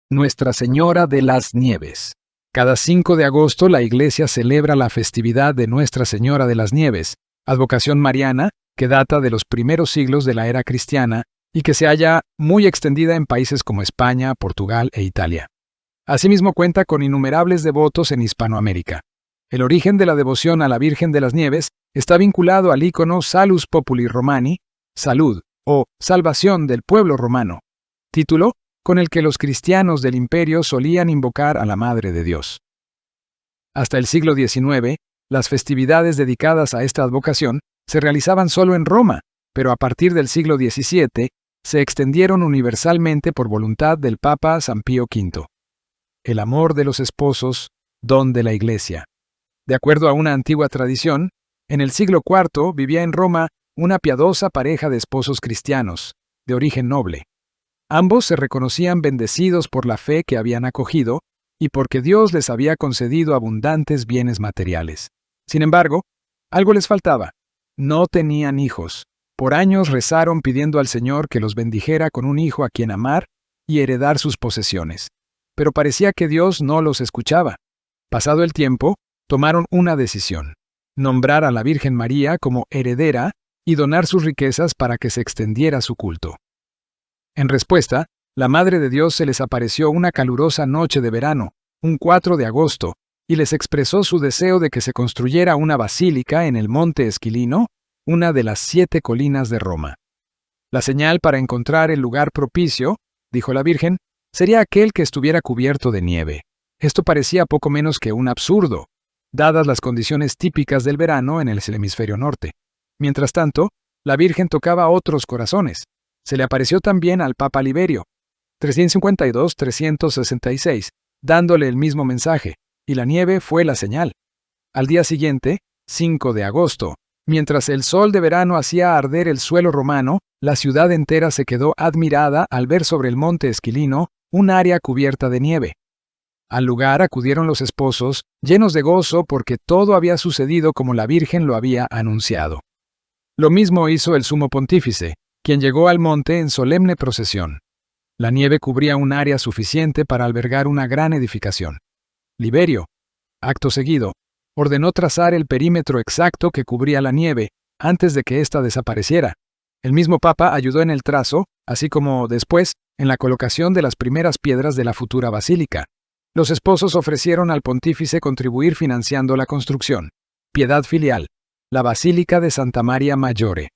Nuestra Señora de las Nieves. Cada 5 de agosto la Iglesia celebra la festividad de Nuestra Señora de las Nieves, advocación mariana que data de los primeros siglos de la era cristiana y que se halla muy extendida en países como España, Portugal e Italia. Asimismo cuenta con innumerables devotos en Hispanoamérica. El origen de la devoción a la Virgen de las Nieves está vinculado al ícono Salus Populi Romani, salud o salvación del pueblo romano, título con el que los cristianos del imperio solían invocar a la Madre de Dios. Hasta el siglo XIX, las festividades dedicadas a esta advocación se realizaban solo en Roma, pero a partir del siglo XVII se extendieron universalmente por voluntad del Papa San Pío V. El amor de los esposos, don de la Iglesia. De acuerdo a una antigua tradición, en el siglo IV vivía en Roma una piadosa pareja de esposos cristianos, de origen noble. Ambos se reconocían bendecidos por la fe que habían acogido y porque Dios les había concedido abundantes bienes materiales. Sin embargo, algo les faltaba. No tenían hijos. Por años rezaron pidiendo al Señor que los bendijera con un hijo a quien amar y heredar sus posesiones. Pero parecía que Dios no los escuchaba. Pasado el tiempo, tomaron una decisión: nombrar a la Virgen María como heredera y donar sus riquezas para que se extendiera su culto. En respuesta, la Madre de Dios se les apareció una calurosa noche de verano, un 4 de agosto, y les expresó su deseo de que se construyera una basílica en el Monte Esquilino, una de las 7 colinas de Roma. La señal para encontrar el lugar propicio, dijo la Virgen, sería aquel que estuviera cubierto de nieve. Esto parecía poco menos que un absurdo, dadas las condiciones típicas del verano en el hemisferio norte. Mientras tanto, la Virgen tocaba otros corazones. Se le apareció también al Papa Liberio, 352-366, dándole el mismo mensaje, y la nieve fue la señal. Al día siguiente, 5 de agosto, mientras el sol de verano hacía arder el suelo romano, la ciudad entera se quedó admirada al ver sobre el monte Esquilino un área cubierta de nieve. Al lugar acudieron los esposos, llenos de gozo porque todo había sucedido como la Virgen lo había anunciado. Lo mismo hizo el sumo pontífice, quien llegó al monte en solemne procesión. La nieve cubría un área suficiente para albergar una gran edificación. Liberio, acto seguido, ordenó trazar el perímetro exacto que cubría la nieve antes de que ésta desapareciera. El mismo Papa ayudó en el trazo, así como, después, en la colocación de las primeras piedras de la futura basílica. Los esposos ofrecieron al pontífice contribuir financiando la construcción. Piedad filial. La Basílica de Santa Maria Maggiore.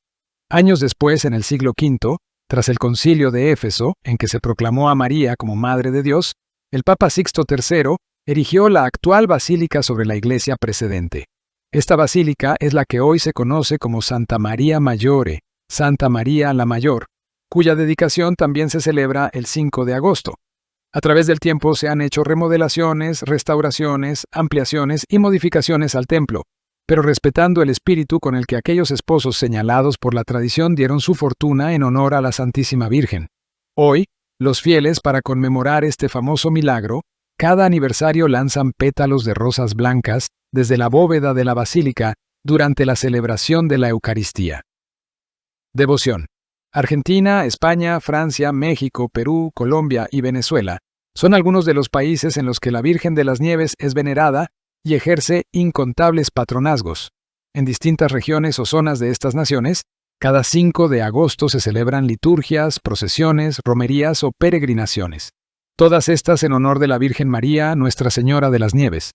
Años después, en el siglo V, tras el concilio de Éfeso, en que se proclamó a María como Madre de Dios, el Papa Sixto III erigió la actual basílica sobre la iglesia precedente. Esta basílica es la que hoy se conoce como Santa Maria Maggiore, Santa María la Mayor, cuya dedicación también se celebra el 5 de agosto. A través del tiempo se han hecho remodelaciones, restauraciones, ampliaciones y modificaciones al templo, pero respetando el espíritu con el que aquellos esposos señalados por la tradición dieron su fortuna en honor a la Santísima Virgen. Hoy, los fieles, para conmemorar este famoso milagro, cada aniversario lanzan pétalos de rosas blancas desde la bóveda de la basílica durante la celebración de la Eucaristía. Devoción. Argentina, España, Francia, México, Perú, Colombia y Venezuela son algunos de los países en los que la Virgen de las Nieves es venerada y ejerce incontables patronazgos. En distintas regiones o zonas de estas naciones, cada 5 de agosto se celebran liturgias, procesiones, romerías o peregrinaciones. Todas estas en honor de la Virgen María, Nuestra Señora de las Nieves.